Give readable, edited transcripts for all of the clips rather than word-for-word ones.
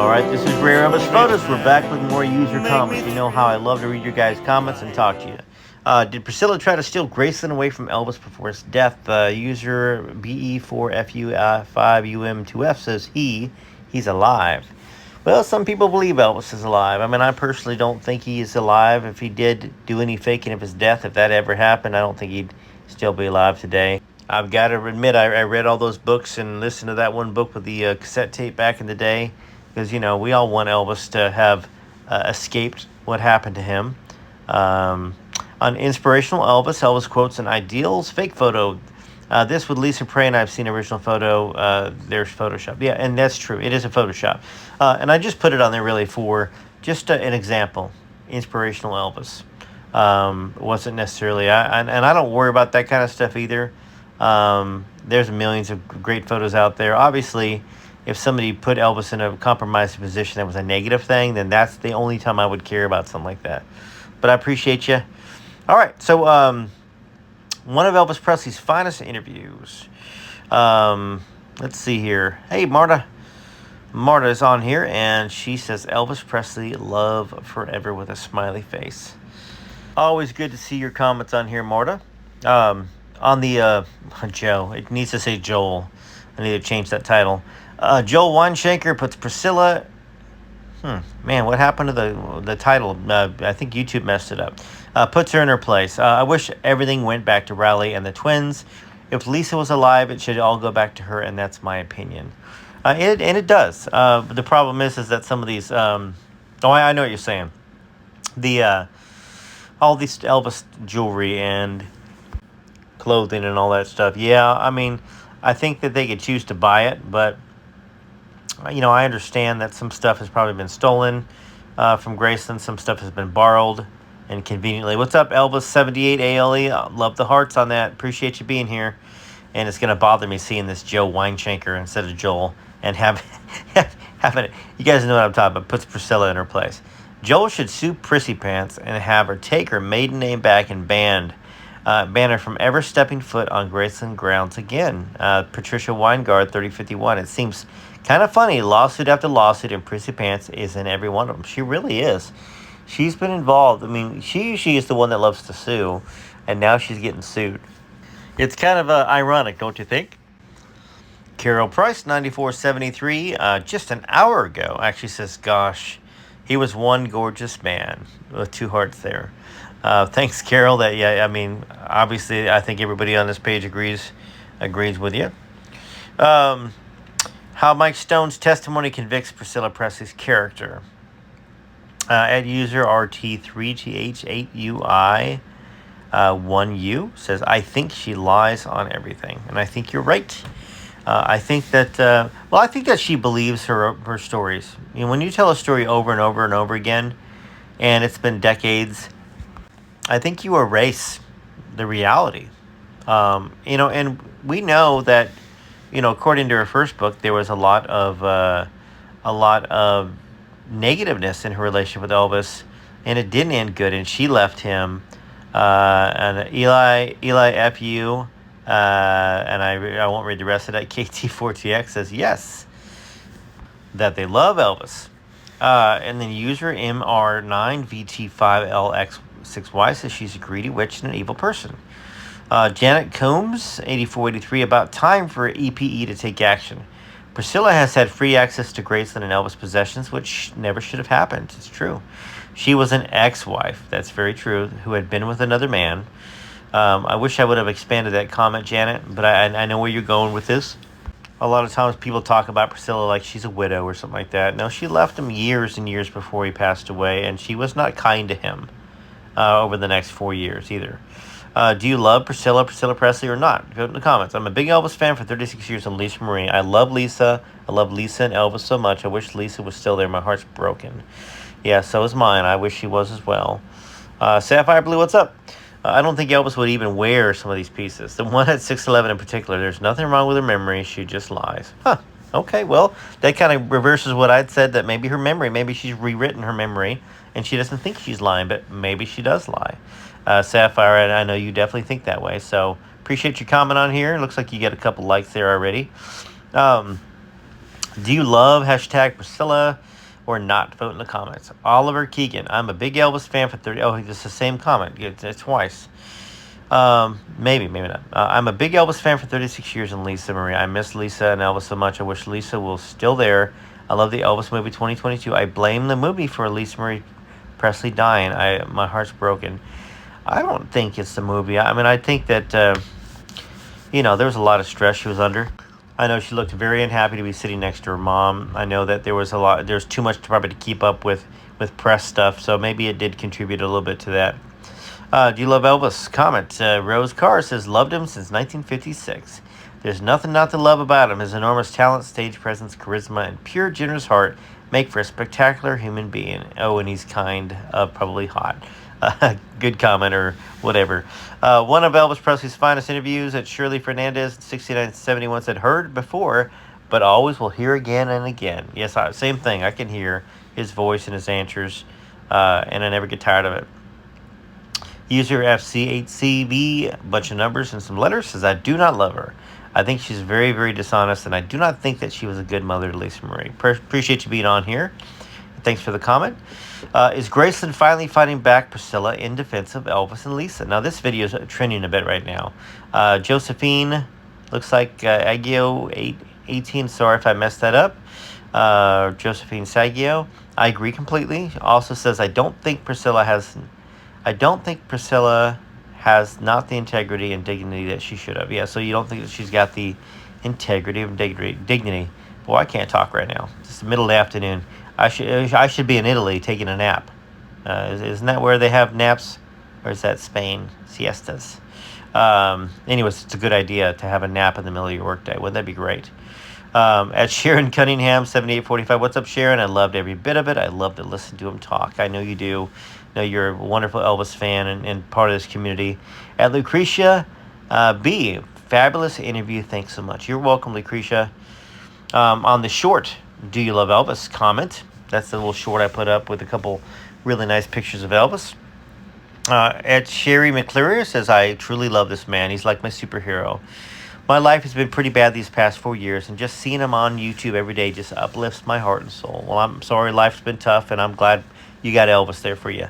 All right, this is Rare Elvis Photos. We're back with more user comments. You know how I love to read your guys' comments and talk to you. Did Priscilla try to steal Graceland away from Elvis before his death? User BE4FU5UM2F says he's alive. Well, some people believe Elvis is alive. I mean, I personally don't think he is alive. If he did do any faking of his death, if that ever happened, I don't think he'd still be alive today. I've got to admit, I read all those books and listened to that one book with the cassette tape back in the day. Because, you know, we all want Elvis to have escaped what happened to him. On Inspirational Elvis quotes an ideals fake photo. This with Lisa Pray, and I've seen original photo. There's Photoshop. Yeah, and that's true. It is a Photoshop. And I just put it on there really for just an example. Inspirational Elvis. Wasn't necessarily... and I don't worry about that kind of stuff either. There's millions of great photos out there. Obviously... if somebody put Elvis in a compromised position that was a negative thing, then that's the only time I would care about something like that. But I appreciate you. All right, so one of Elvis Presley's finest interviews. Let's see here. Hey, Marta. Marta is on here, and she says, Elvis Presley, love forever with a smiley face. Always good to see your comments on here, Marta. On the, Joe, it needs to say Joel. I need to change that title. Joel Weinshanker puts Priscilla... man, what happened to the title? I think YouTube messed it up. Puts her in her place. I wish everything went back to Riley and the twins. If Lisa was alive, it should all go back to her, and that's my opinion. And it does. The problem is that some of these... I know what you're saying. All these Elvis jewelry and clothing and all that stuff. Yeah, I mean, I think that they could choose to buy it, but... you know, I understand that some stuff has probably been stolen from Graceland. Some stuff has been borrowed inconveniently. What's up, Elvis78 ALE? Love the hearts on that. Appreciate you being here. And it's going to bother me seeing this Joe Weinshanker instead of Joel and having it. You guys know what I'm talking about. Puts Priscilla in her place. Joel should sue Prissy Pants and have her take her maiden name back and ban her from ever stepping foot on Graceland grounds again. Patricia Weingard, 3051. It seems kind of funny, lawsuit after lawsuit, and Prissy Pants is in every one of them. She really is. She's been involved. I mean, she is the one that loves to sue, and now she's getting sued. It's kind of ironic, don't you think? Carol Price, 9473, just an hour ago, actually says, gosh, he was one gorgeous man, with two hearts there. Thanks, Carol. I mean, obviously, I think everybody on this page agrees with you. How Mike Stone's testimony convicts Priscilla Presley's character. At user RT3GH8UI1U says, I think she lies on everything. And I think you're right. I think that she believes her stories. You know, when you tell a story over and over and over again, and it's been decades, I think you erase the reality. You know, and we know that, you know, according to her first book, there was a lot of negativeness in her relationship with Elvis, and it didn't end good. And she left him. And Eli Fu, and I won't read the rest of that. KT4TX says yes, that they love Elvis. And then user MR9VT5LX6Y says she's a greedy witch and an evil person. Janet Combs, 8483, about time for EPE to take action. Priscilla has had free access to Graceland and Elvis possessions, which never should have happened. It's true. She was an ex-wife, that's very true, who had been with another man. I wish I would have expanded that comment, Janet, but I know where you're going with this. A lot of times people talk about Priscilla like she's a widow or something like that. No, she left him years and years before he passed away, and she was not kind to him over the next 4 years either. Do you love Priscilla Presley, or not? Go in the comments. I'm a big Elvis fan for 36 years and Lisa Marie. I love Lisa. I love Lisa and Elvis so much. I wish Lisa was still there. My heart's broken. Yeah, so is mine. I wish she was as well. Sapphire Blue, what's up? I don't think Elvis would even wear some of these pieces. The one at 6'11" in particular, there's nothing wrong with her memory. She just lies. Huh. Okay, well, that kind of reverses what I'd said, that maybe her memory, maybe she's rewritten her memory, and she doesn't think she's lying, but maybe she does lie. Sapphire, and I know you definitely think that way, so appreciate your comment on here. It looks like you get a couple likes there already. Do you love hashtag Priscilla or not? Vote in the comments. Oliver Keegan. I'm a big Elvis fan for 30. Oh, it's the same comment. It's twice. Maybe not. I'm a big Elvis fan for 36 years and Lisa Marie. I miss Lisa and Elvis so much. I wish Lisa was still there. I love the Elvis movie 2022. I blame the movie for Lisa Marie Presley dying. My heart's broken. I don't think it's the movie. I mean, I think that, there was a lot of stress she was under. I know she looked very unhappy to be sitting next to her mom. I know that there's too much probably to keep up with press stuff, so maybe it did contribute a little bit to that. Do you love Elvis? Comment. Rose Carr says, loved him since 1956. There's nothing not to love about him. His enormous talent, stage presence, charisma, and pure, generous heart make for a spectacular human being. Oh, and he's kind, probably hot. Good comment or whatever. One of Elvis Presley's finest interviews at Shirley Fernandez, 6971, said, heard before, but always will hear again and again. Yes, same thing. I can hear his voice and his answers, and I never get tired of it. User FC8CV, bunch of numbers and some letters, says, I do not love her. I think she's very, very dishonest, and I do not think that she was a good mother to Lisa Marie. Appreciate you being on here. Thanks for the comment. Is Graceland finally fighting back Priscilla in defense of Elvis and Lisa? Now, this video is trending a bit right now. Josephine, looks like Aggio 18. Sorry if I messed that up. Josephine Saggio. I agree completely. Also says, I don't think Priscilla has not the integrity and dignity that she should have. Yeah, so you don't think that she's got the integrity and dignity. Boy, I can't talk right now. It's the middle of the afternoon. I should be in Italy taking a nap. Isn't that where they have naps? Or is that Spain? Siestas. Anyways, it's a good idea to have a nap in the middle of your workday. Wouldn't that be great? At Sharon Cunningham, 7845. What's up, Sharon? I loved every bit of it. I love to listen to him talk. I know you do. I know you're a wonderful Elvis fan and part of this community. At Lucretia B, fabulous interview. Thanks so much. You're welcome, Lucretia. On the short, do you love Elvis? Comment. That's the little short I put up with a couple really nice pictures of Elvis. At Sherry McCleary says, I truly love this man. He's like my superhero. My life has been pretty bad these past 4 years, and just seeing him on YouTube every day just uplifts my heart and soul. Well, I'm sorry life's been tough, and I'm glad you got Elvis there for you.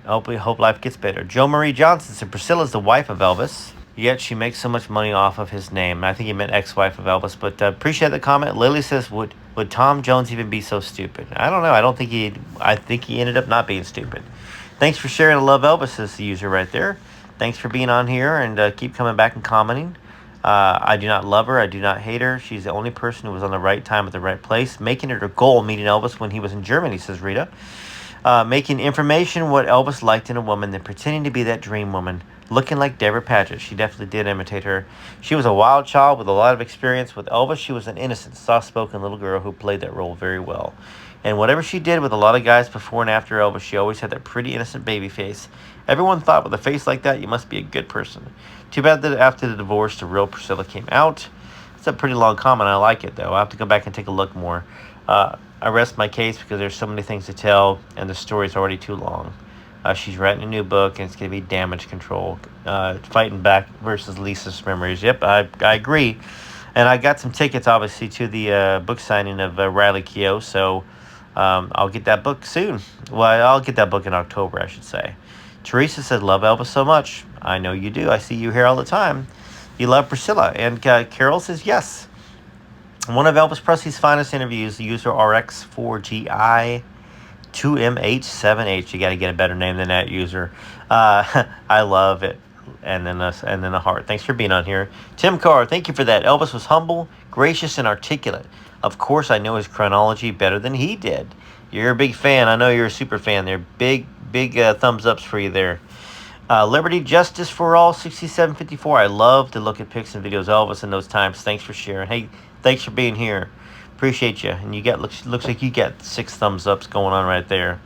Hope life gets better. Joe Marie Johnson said, Priscilla's the wife of Elvis, yet she makes so much money off of his name. I think he meant ex-wife of Elvis, but appreciate the comment. Lily says, would Tom Jones even be so stupid? I don't know. I think he ended up not being stupid. Thanks for sharing. I love Elvis as the user right there. Thanks for being on here and keep coming back and commenting. I do not love her. I do not hate her. She's the only person who was on the right time at the right place, making it her goal meeting Elvis when he was in Germany, says Rita. Making information what Elvis liked in a woman, then pretending to be that dream woman, looking like Deborah Paget. She definitely did imitate her. She was a wild child with a lot of experience. With Elvis, she was an innocent, soft-spoken little girl who played that role very well. And whatever she did with a lot of guys before and after Elvis, she always had that pretty innocent baby face. Everyone thought with a face like that, you must be a good person. Too bad that after the divorce, the real Priscilla came out. It's a pretty long comment. I like it, though. I have to go back and take a look more. I rest my case because there's so many things to tell, and the story's already too long. She's writing a new book, and it's going to be Damage Control. Fighting back versus Lisa's Memories. Yep, I agree. And I got some tickets, obviously, to the book signing of Riley Keough, so I'll get that book soon. Well, I'll get that book in October, I should say. Teresa said, love Elvis so much. I know you do. I see you here all the time. You love Priscilla. And Carol says, yes. One of Elvis Presley's finest interviews, the user RX4GI2MH7H. You got to get a better name than that, user. I love it. And then a heart. Thanks for being on here. Tim Carr, thank you for that. Elvis was humble, gracious, and articulate. Of course, I know his chronology better than he did. You're a big fan. I know you're a super fan. They're big thumbs ups for you there. Liberty Justice for All 6754. I love to look at pics and videos of Elvis in those times. Thanks for sharing. Hey, thanks for being here. Appreciate you. And you got looks like you got 6 thumbs ups going on right there.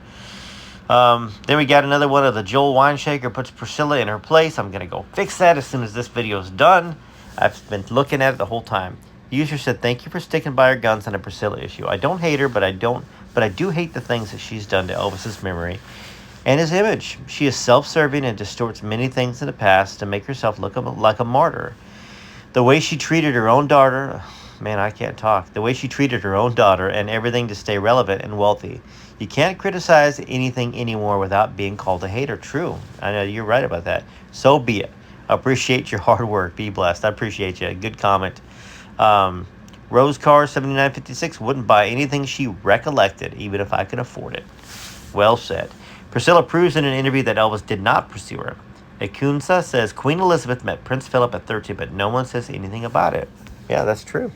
Then we got another one of the Joel Wineshaker puts Priscilla in her place. I'm gonna go fix that as soon as this video is done. I've been looking at it the whole time. The user said, thank you for sticking by her guns on a Priscilla issue. I don't hate her, but I do hate the things that she's done to Elvis's memory and his image. She is self-serving and distorts many things in the past to make herself look like a martyr. The way she treated her own daughter, Man, I can't talk. The way she treated her own daughter and everything to stay relevant and wealthy. You can't criticize anything anymore without being called a hater. True. I know you're right about that. So be it. Appreciate your hard work. Be blessed. I appreciate you. Good comment. Rose Car 7956 wouldn't buy anything she recollected, even if I could afford it. Well said. Priscilla proves in an interview that Elvis did not pursue her. Akunsa says Queen Elizabeth met Prince Philip at 13, but no one says anything about it. Yeah, that's true.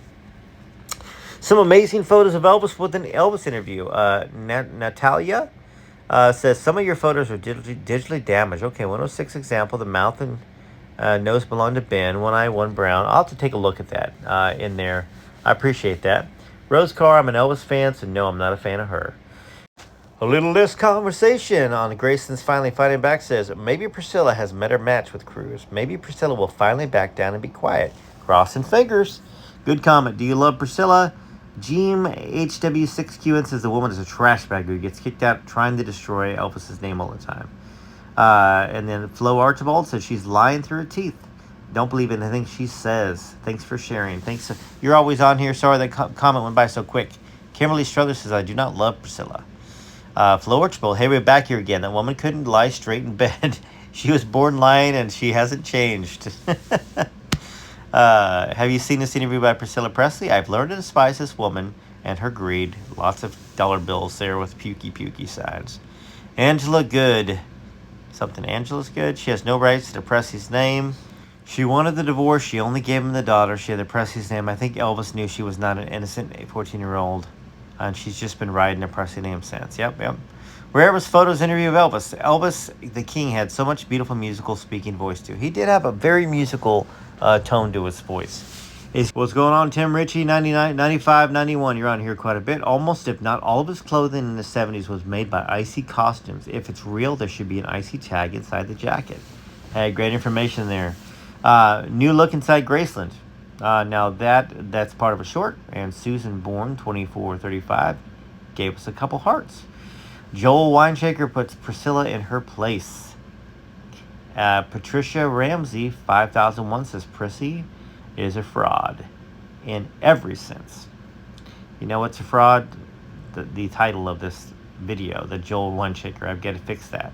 Some amazing photos of Elvis with an Elvis interview. Natalia says some of your photos are digitally damaged. Okay, 106 example. The mouth and nose belong to Ben. One eye, one brown. I'll have to take a look at that in there. I appreciate that. Rose Carr, I'm an Elvis fan, so no, I'm not a fan of her. A little less conversation on Graceland's Finally Fighting Back says, maybe Priscilla has met her match with Cruz. Maybe Priscilla will finally back down and be quiet. Crossing fingers. Good comment. Do you love Priscilla? Jim HW6QN says the woman is a trash bag who gets kicked out trying to destroy Elvis's name all the time. And then Flo Archibald says she's lying through her teeth. Don't believe anything she says. Thanks for sharing. Thanks. You're always on here. Sorry that comment went by so quick. Kimberly Struthers says, I do not love Priscilla. Flo Archibald, hey, we're back here again. That woman couldn't lie straight in bed. She was born lying and she hasn't changed. Have you seen this interview by Priscilla Presley? I've learned to despise this woman and her greed. Lots of dollar bills there with pukey signs. Angela Good. Something Angela's Good. She has no rights to Presley's name. She wanted the divorce. She only gave him the daughter. She had the Presley's name. I think Elvis knew she was not an innocent 14-year-old. And she's just been riding the Presley name since. Yep. Where was Photo's interview of Elvis? Elvis, the king, had so much beautiful musical speaking voice too. He did have a very musical tone to his voice. What's going on, Tim Ritchie? 99, 95, 91. You're on here quite a bit. Almost, if not all of his clothing in the 70s was made by Icy Costumes. If it's real, there should be an Icy tag inside the jacket. Hey, great information there. New look inside Graceland. Now that's part of a short. And Susan Bourne, 2435, gave us a couple hearts. Joel Wineshaker puts Priscilla in her place. Patricia Ramsey, 5001, says Prissy is a fraud in every sense. You know what's a fraud? The title of this video, the Joel Wineshaker. I've got to fix that.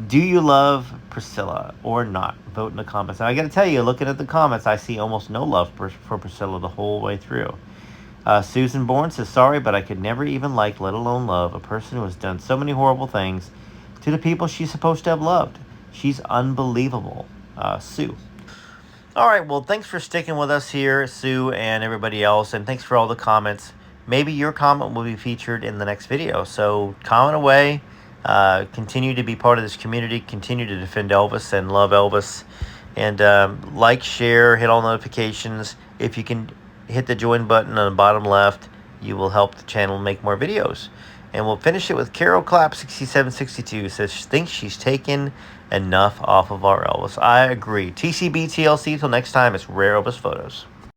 Do you love Priscilla or not? Vote in the comments. And I got to tell you, looking at the comments, I see almost no love for Priscilla the whole way through. Susan Bourne says, sorry, but I could never even like, let alone love, a person who has done so many horrible things to the people she's supposed to have loved. She's unbelievable. Sue. All right, well, thanks for sticking with us here, Sue and everybody else, and thanks for all the comments. Maybe your comment will be featured in the next video, so comment away. Continue to be part of this community. Continue to defend Elvis and love Elvis. And like, share, hit all notifications. If you can hit the join button on the bottom left, you will help the channel make more videos. And we'll finish it with Carol Clapp 6762 says she thinks she's taken enough off of our Elvis. I agree. TCB TLC till next time. It's Rare Elvis Photos.